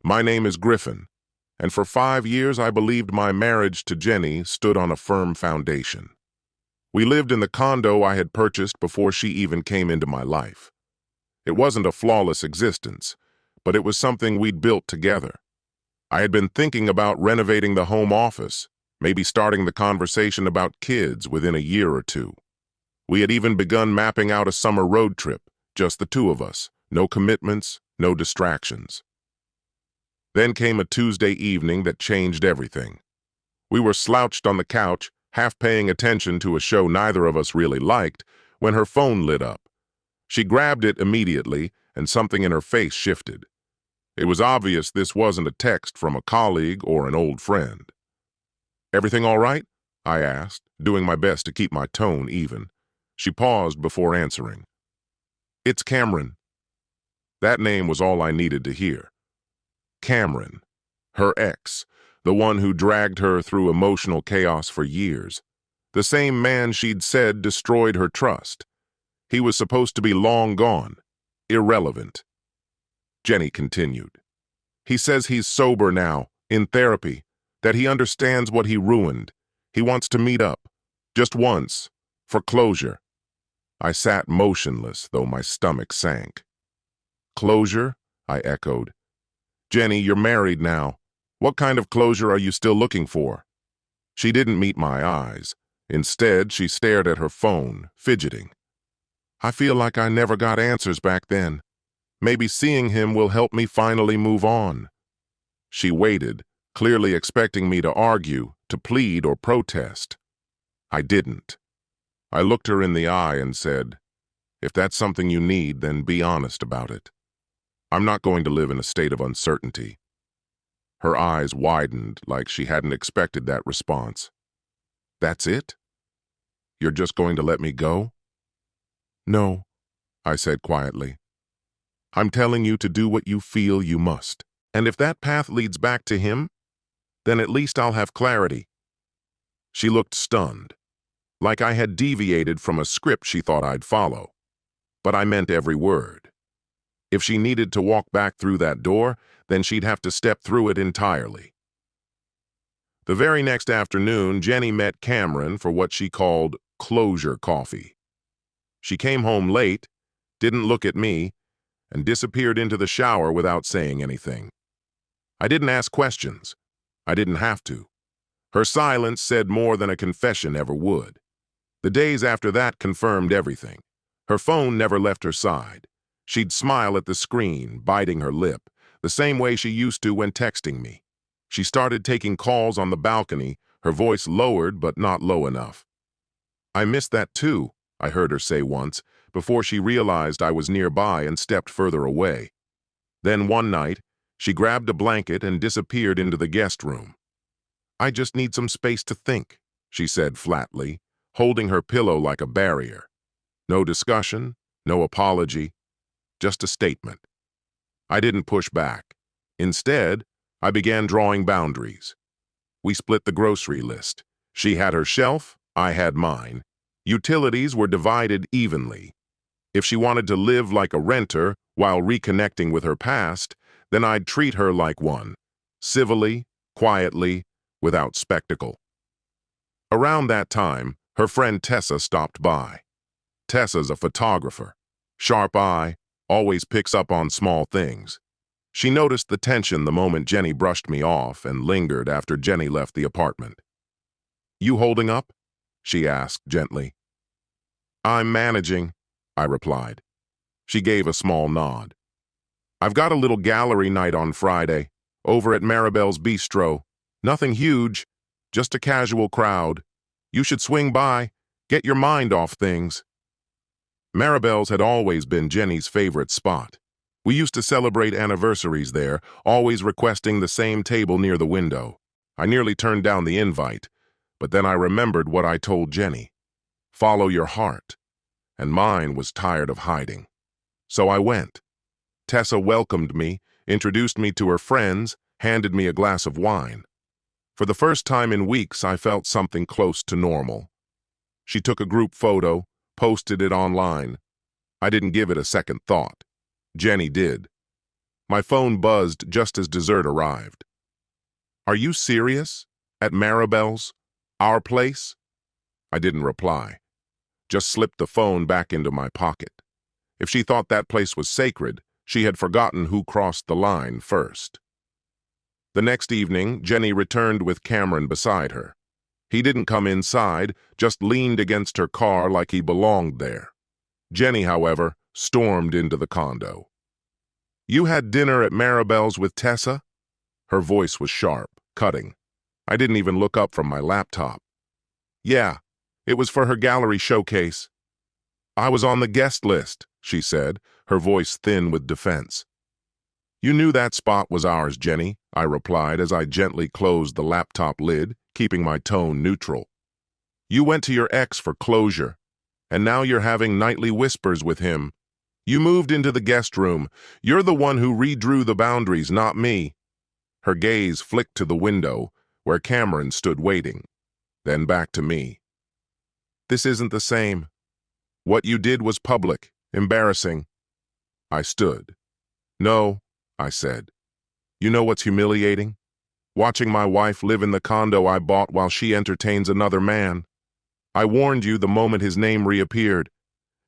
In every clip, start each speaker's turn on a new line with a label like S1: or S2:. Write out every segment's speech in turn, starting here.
S1: My name is Griffin, and for 5 years I believed my marriage to Jenny stood on a firm foundation. We lived in the condo I had purchased before she even came into my life. It wasn't a flawless existence, but it was something we'd built together. I had been thinking about renovating the home office, maybe starting the conversation about kids within a year or two. We had even begun mapping out a summer road trip, just the two of us, no commitments, no distractions. Then came a Tuesday evening that changed everything. We were slouched on the couch, half paying attention to a show neither of us really liked, when her phone lit up. She grabbed it immediately, and something in her face shifted. It was obvious this wasn't a text from a colleague or an old friend. "Everything all right?" I asked, doing my best to keep my tone even. She paused before answering. "It's Cameron." That name was all I needed to hear. Cameron, her ex, the one who dragged her through emotional chaos for years. The same man she'd said destroyed her trust. He was supposed to be long gone, irrelevant. Jenny continued. "He says he's sober now, in therapy, that he understands what he ruined. He wants to meet up, just once, for closure." I sat motionless, though my stomach sank. "Closure?" I echoed. "Jenny, you're married now. What kind of closure are you still looking for?" She didn't meet my eyes. Instead, she stared at her phone, fidgeting. "I feel like I never got answers back then. Maybe seeing him will help me finally move on." She waited, clearly expecting me to argue, to plead or protest. I didn't. I looked her in the eye and said, "If that's something you need, then be honest about it. I'm not going to live in a state of uncertainty." Her eyes widened like she hadn't expected that response. "That's it? You're just going to let me go?" "No," I said quietly. "I'm telling you to do what you feel you must. And if that path leads back to him, then at least I'll have clarity." She looked stunned, like I had deviated from a script she thought I'd follow. But I meant every word. If she needed to walk back through that door, then she'd have to step through it entirely. The very next afternoon, Jenny met Cameron for what she called closure coffee. She came home late, didn't look at me, and disappeared into the shower without saying anything. I didn't ask questions. I didn't have to. Her silence said more than a confession ever would. The days after that confirmed everything. Her phone never left her side. She'd smile at the screen, biting her lip, the same way she used to when texting me. She started taking calls on the balcony, her voice lowered but not low enough. "I missed that too," I heard her say once, before she realized I was nearby and stepped further away. Then one night, she grabbed a blanket and disappeared into the guest room. "I just need some space to think," she said flatly, holding her pillow like a barrier. No discussion, no apology, just a statement. I didn't push back. Instead, I began drawing boundaries. We split the grocery list. She had her shelf, I had mine. Utilities were divided evenly. If she wanted to live like a renter while reconnecting with her past, then I'd treat her like one, civilly, quietly, without spectacle. Around that time, her friend Tessa stopped by. Tessa's a photographer. Sharp eye, always picks up on small things. She noticed the tension the moment Jenny brushed me off and lingered after Jenny left the apartment. "You holding up?" she asked gently. "I'm managing," I replied. She gave a small nod. "I've got a little gallery night on Friday, over at Maribel's Bistro. Nothing huge, just a casual crowd. You should swing by, get your mind off things." Maribel's had always been Jenny's favorite spot. We used to celebrate anniversaries there, always requesting the same table near the window. I nearly turned down the invite, but then I remembered what I told Jenny. Follow your heart. And mine was tired of hiding. So I went. Tessa welcomed me, introduced me to her friends, handed me a glass of wine. For the first time in weeks, I felt something close to normal. She took a group photo, posted it online. I didn't give it a second thought. Jenny did. My phone buzzed just as dessert arrived. "Are you serious? At Maribel's? Our place?" I didn't reply, just slipped the phone back into my pocket. If she thought that place was sacred, she had forgotten who crossed the line first. The next evening, Jenny returned with Cameron beside her. He didn't come inside, just leaned against her car like he belonged there. Jenny, however, stormed into the condo. "You had dinner at Maribel's with Tessa?" Her voice was sharp, cutting. I didn't even look up from my laptop. "Yeah, it was for her gallery showcase." "I was on the guest list," she said, her voice thin with defense. "You knew that spot was ours, Jenny," I replied as I gently closed the laptop lid, keeping my tone neutral. "You went to your ex for closure, and now you're having nightly whispers with him. You moved into the guest room. You're the one who redrew the boundaries, not me." Her gaze flicked to the window, where Cameron stood waiting, then back to me. "This isn't the same. What you did was public, embarrassing." I stood. "No," I said. "You know what's humiliating? Watching my wife live in the condo I bought while she entertains another man. I warned you the moment his name reappeared.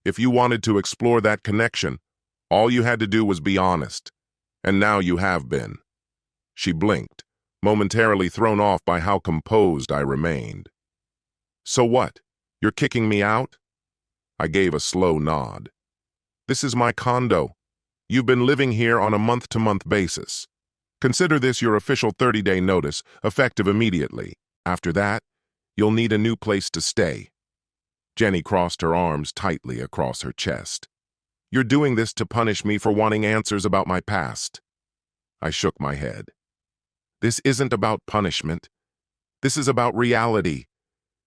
S1: If you wanted to explore that connection, all you had to do was be honest. And now you have been." She blinked, momentarily thrown off by how composed I remained. "So what? You're kicking me out?" I gave a slow nod. "This is my condo. You've been living here on a month-to-month basis. Consider this your official 30-day notice, effective immediately. After that, you'll need a new place to stay." Jenny crossed her arms tightly across her chest. "You're doing this to punish me for wanting answers about my past." I shook my head. "This isn't about punishment. This is about reality.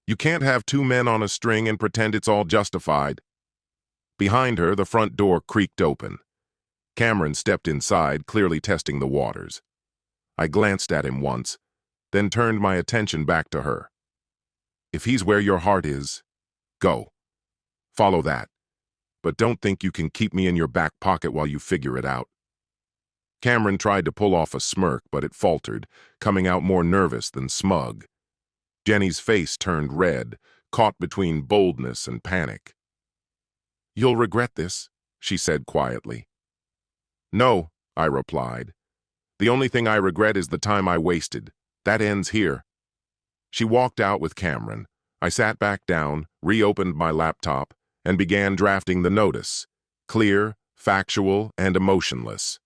S1: You can't have two men on a string and pretend it's all justified." Behind her, the front door creaked open. Cameron stepped inside, clearly testing the waters. I glanced at him once, then turned my attention back to her. "If he's where your heart is, go. Follow that. But don't think you can keep me in your back pocket while you figure it out." Cameron tried to pull off a smirk, but it faltered, coming out more nervous than smug. Jenny's face turned red, caught between boldness and panic. "You'll regret this," she said quietly. "No," I replied. "The only thing I regret is the time I wasted. That ends here." She walked out with Cameron. I sat back down, reopened my laptop, and began drafting the notice. Clear, factual, and emotionless.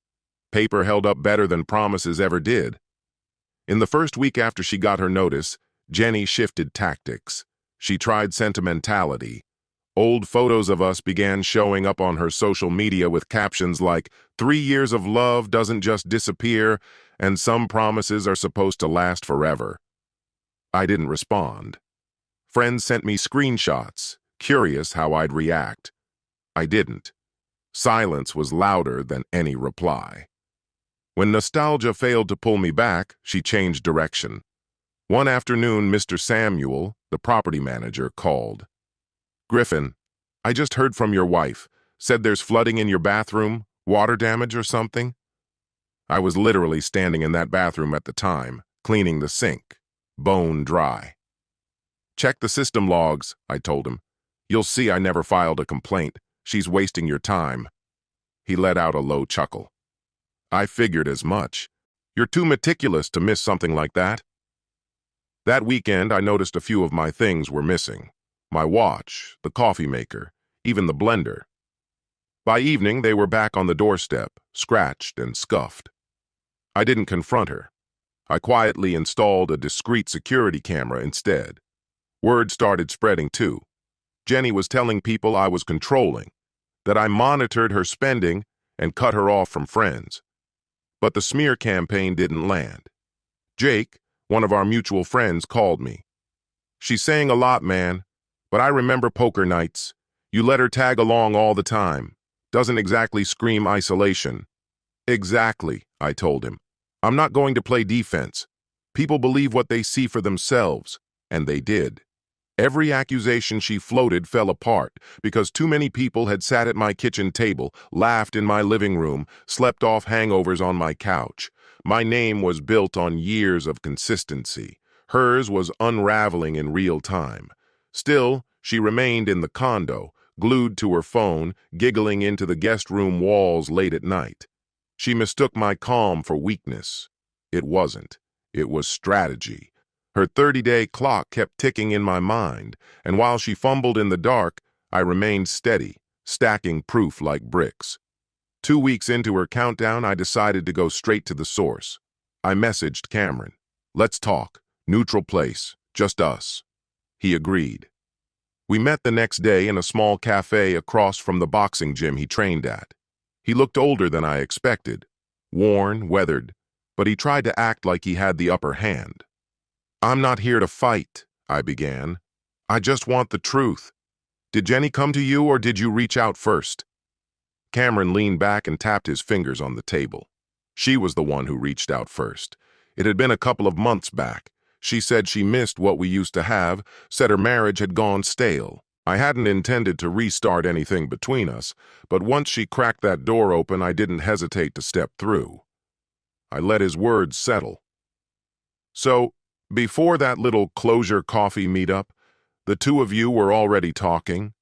S1: Paper held up better than promises ever did. In the first week after she got her notice, Jenny shifted tactics. She tried sentimentality. Old photos of us began showing up on her social media with captions like, "3 years of love doesn't just disappear, and some promises are supposed to last forever." I didn't respond. Friends sent me screenshots, curious how I'd react. I didn't. Silence was louder than any reply. When nostalgia failed to pull me back, she changed direction. One afternoon, Mr. Samuel, the property manager, called. "Griffin, I just heard from your wife. Said there's flooding in your bathroom, water damage or something." I was literally standing in that bathroom at the time, cleaning the sink, bone dry. "Check the system logs," I told him. "You'll see I never filed a complaint. She's wasting your time." He let out a low chuckle. "I figured as much. You're too meticulous to miss something like that." That weekend, I noticed a few of my things were missing. My watch, the coffee maker, even the blender. By evening, they were back on the doorstep, scratched and scuffed. I didn't confront her. I quietly installed a discreet security camera instead. Word started spreading too. Jenny was telling people I was controlling, that I monitored her spending and cut her off from friends. But the smear campaign didn't land. Jake, one of our mutual friends, called me. "She's saying a lot, man, but I remember poker nights. You let her tag along all the time. Doesn't exactly scream isolation." "Exactly," I told him. "I'm not going to play defense. People believe what they see for themselves, and they did." Every accusation she floated fell apart because too many people had sat at my kitchen table, laughed in my living room, slept off hangovers on my couch. My name was built on years of consistency. Hers was unraveling in real time. Still, she remained in the condo, glued to her phone, giggling into the guest room walls late at night. She mistook my calm for weakness. It wasn't. It was strategy. Her 30-day clock kept ticking in my mind, and while she fumbled in the dark, I remained steady, stacking proof like bricks. 2 weeks into her countdown, I decided to go straight to the source. I messaged Cameron. "Let's talk. Neutral place. Just us." He agreed. We met the next day in a small cafe across from the boxing gym he trained at. He looked older than I expected, worn, weathered, but he tried to act like he had the upper hand. "I'm not here to fight," I began. "I just want the truth. Did Jenny come to you or did you reach out first?" Cameron leaned back and tapped his fingers on the table. She was the one who reached out first. It had been a couple of months back. She said she missed what we used to have, said her marriage had gone stale. I hadn't intended to restart anything between us, but once she cracked that door open, I didn't hesitate to step through. I let his words settle. "So, before that little closure coffee meetup, the two of you were already talking?"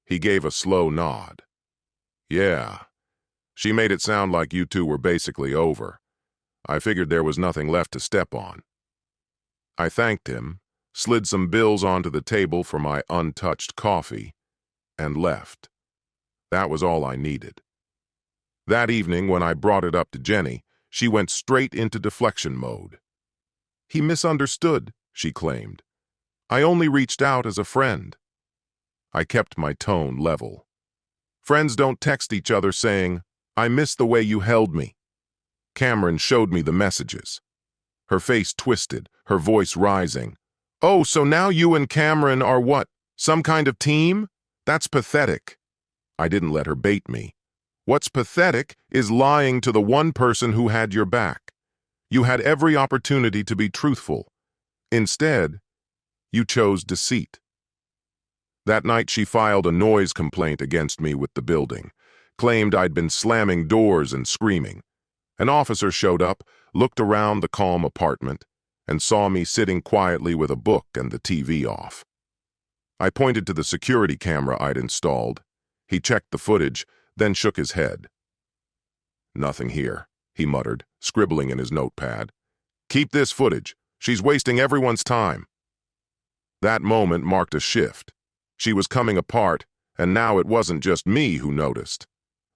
S1: He gave a slow nod. "Yeah. She made it sound like you two were basically over. I figured there was nothing left to step on." I thanked him, slid some bills onto the table for my untouched coffee, and left. That was all I needed. That evening, when I brought it up to Jenny, she went straight into deflection mode. "He misunderstood," she claimed. "I only reached out as a friend." I kept my tone level. Friends don't text each other saying, "I miss the way you held me." Cameron showed me the messages. Her face twisted, her voice rising. "Oh, so now you and Cameron are what? Some kind of team? That's pathetic." I didn't let her bait me. "What's pathetic is lying to the one person who had your back. You had every opportunity to be truthful. Instead, you chose deceit." That night she filed a noise complaint against me with the building, claimed I'd been slamming doors and screaming. An officer showed up, looked around the calm apartment, and saw me sitting quietly with a book and the TV off. I pointed to the security camera I'd installed. He checked the footage, then shook his head. "Nothing here," he muttered, scribbling in his notepad. "Keep this footage. She's wasting everyone's time." That moment marked a shift. She was coming apart, and now it wasn't just me who noticed.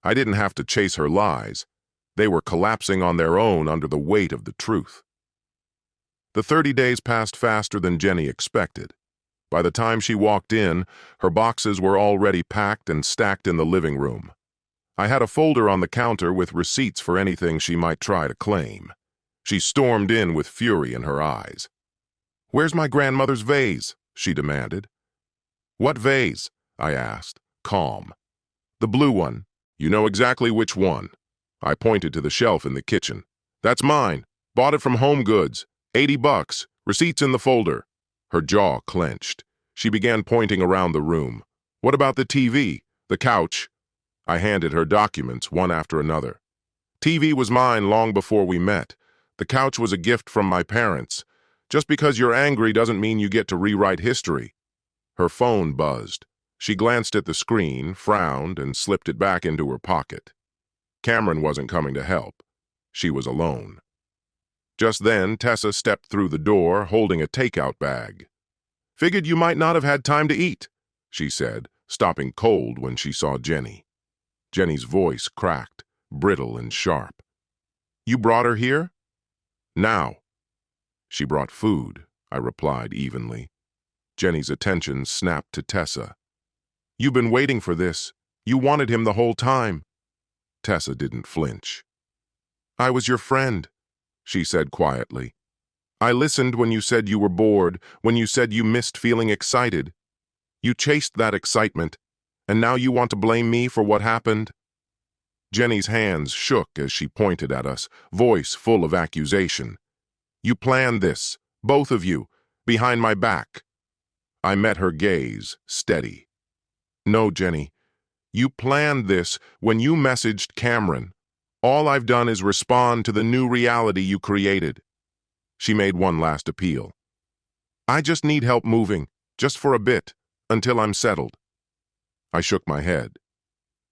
S1: I didn't have to chase her lies. They were collapsing on their own under the weight of the truth. The 30 days passed faster than Jenny expected. By the time she walked in, her boxes were already packed and stacked in the living room. I had a folder on the counter with receipts for anything she might try to claim. She stormed in with fury in her eyes. "Where's my grandmother's vase?" she demanded. "What vase?" I asked, calm. "The blue one. You know exactly which one." I pointed to the shelf in the kitchen. "That's mine. Bought it from Home Goods. $80. Receipts in the folder." Her jaw clenched. She began pointing around the room. "What about the TV? The couch?" I handed her documents, one after another. "TV was mine long before we met. The couch was a gift from my parents. Just because you're angry doesn't mean you get to rewrite history." Her phone buzzed. She glanced at the screen, frowned, and slipped it back into her pocket. Cameron wasn't coming to help. She was alone. Just then, Tessa stepped through the door, holding a takeout bag. "Figured you might not have had time to eat," she said, stopping cold when she saw Jenny. Jenny's voice cracked, brittle and sharp. "You brought her here?" "Now." "She brought food," I replied evenly. Jenny's attention snapped to Tessa. "You've been waiting for this. You wanted him the whole time." Tessa didn't flinch. "I was your friend," she said quietly. "I listened when you said you were bored, when you said you missed feeling excited. You chased that excitement, and now you want to blame me for what happened?" Jenny's hands shook as she pointed at us, voice full of accusation. "You planned this, both of you, behind my back." I met her gaze, steady. No, Jenny. You planned this when you messaged Cameron. All I've done is respond to the new reality you created. She made one last appeal. I just need help moving, just for a bit, until I'm settled. I shook my head.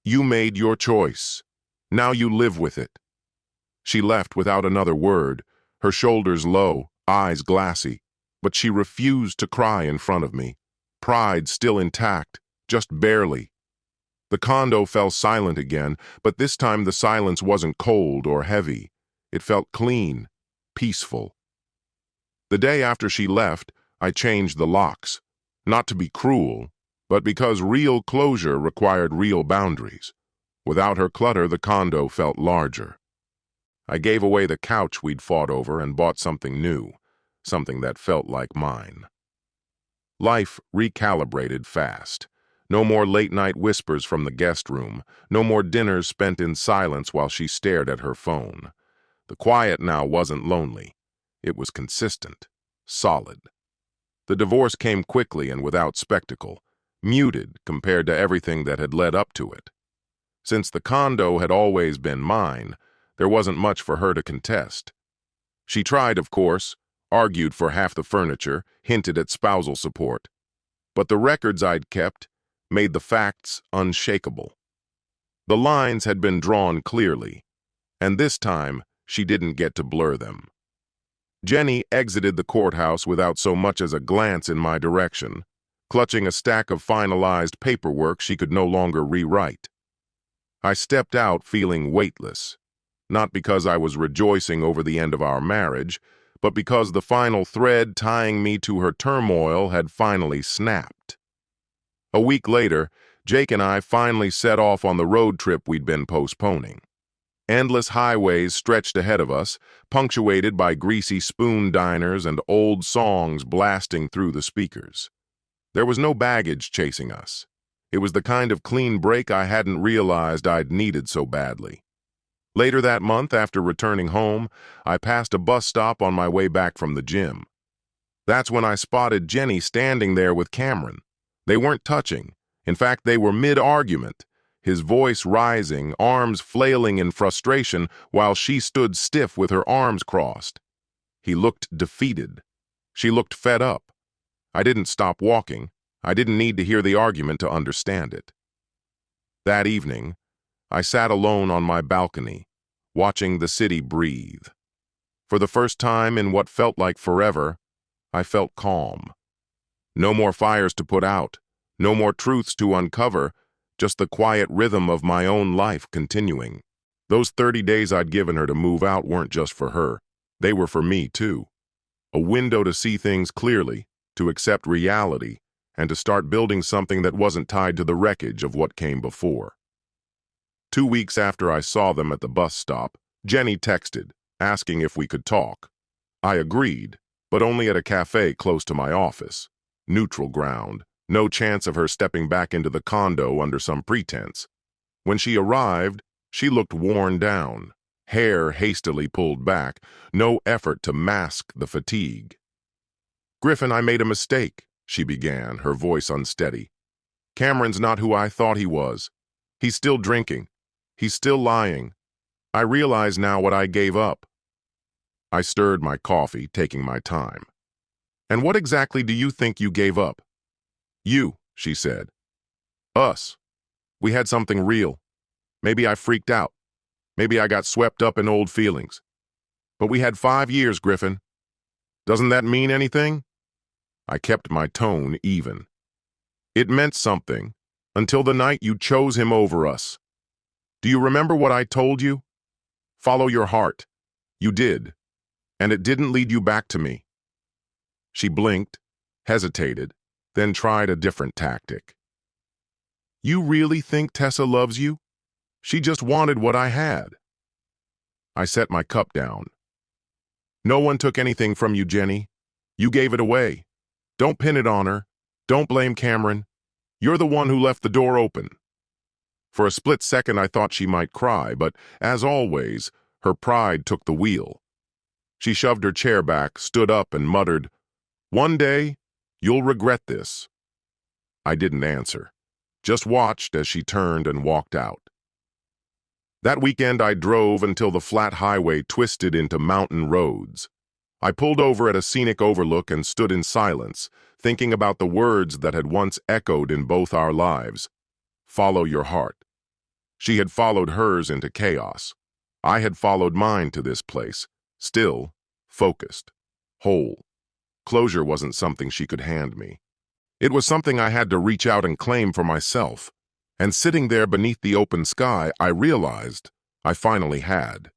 S1: You made your choice. Now you live with it. She left without another word, her shoulders low, eyes glassy, but she refused to cry in front of me. Pride still intact, just barely. The condo fell silent again, but this time the silence wasn't cold or heavy. It felt clean, peaceful. The day after she left, I changed the locks. Not to be cruel, but because real closure required real boundaries. Without her clutter, the condo felt larger. I gave away the couch we'd fought over and bought something new, something that felt like mine. Life recalibrated fast. No more late-night whispers from the guest room, no more dinners spent in silence while she stared at her phone. The quiet now wasn't lonely. It was consistent, solid. The divorce came quickly and without spectacle, muted compared to everything that had led up to it. Since the condo had always been mine, there wasn't much for her to contest. She tried, of course, argued for half the furniture, hinted at spousal support. But the records I'd kept made the facts unshakable. The lines had been drawn clearly, and this time she didn't get to blur them. Jenny exited the courthouse without so much as a glance in my direction, clutching a stack of finalized paperwork she could no longer rewrite. I stepped out feeling weightless, not because I was rejoicing over the end of our marriage, but because the final thread tying me to her turmoil had finally snapped. A week later, Jake and I finally set off on the road trip we'd been postponing. Endless highways stretched ahead of us, punctuated by greasy spoon diners and old songs blasting through the speakers. There was no baggage chasing us. It was the kind of clean break I hadn't realized I'd needed so badly. Later that month, after returning home, I passed a bus stop on my way back from the gym. That's when I spotted Jenny standing there with Cameron. They weren't touching. In fact, they were mid-argument, his voice rising, arms flailing in frustration, while she stood stiff with her arms crossed. He looked defeated. She looked fed up. I didn't stop walking. I didn't need to hear the argument to understand it. That evening, I sat alone on my balcony, watching the city breathe. For the first time in what felt like forever, I felt calm. No more fires to put out, no more truths to uncover, just the quiet rhythm of my own life continuing. Those 30 days I'd given her to move out weren't just for her. They were for me, too. A window to see things clearly, to accept reality, and to start building something that wasn't tied to the wreckage of what came before. 2 weeks after I saw them at the bus stop, Jenny texted, asking if we could talk. I agreed, but only at a cafe close to my office. Neutral ground, no chance of her stepping back into the condo under some pretense. When she arrived, she looked worn down, hair hastily pulled back, no effort to mask the fatigue. "Griffin, I made a mistake," she began, her voice unsteady. "Cameron's not who I thought he was. He's still drinking. He's still lying. I realize now what I gave up." I stirred my coffee, taking my time. "And what exactly do you think you gave up?" "You," she said. "Us. We had something real. Maybe I freaked out. Maybe I got swept up in old feelings. But we had 5 years, Griffin. Doesn't that mean anything?" I kept my tone even. "It meant something, until the night you chose him over us. Do you remember what I told you? Follow your heart. You did. And it didn't lead you back to me." She blinked, hesitated, then tried a different tactic. "You really think Tessa loves you? She just wanted what I had." I set my cup down. "No one took anything from you, Jenny. You gave it away. Don't pin it on her. Don't blame Cameron. You're the one who left the door open." For a split second I thought she might cry, but as always, her pride took the wheel. She shoved her chair back, stood up, and muttered, "One day, You'll regret this." I didn't answer, just watched as she turned and walked out. That weekend I drove until the flat highway twisted into mountain roads. I pulled over at a scenic overlook and stood in silence, thinking about the words that had once echoed in both our lives. Follow your heart. She had followed hers into chaos. I had followed mine to this place, still, focused, whole. Closure wasn't something she could hand me. It was something I had to reach out and claim for myself. And sitting there beneath the open sky, I realized I finally had.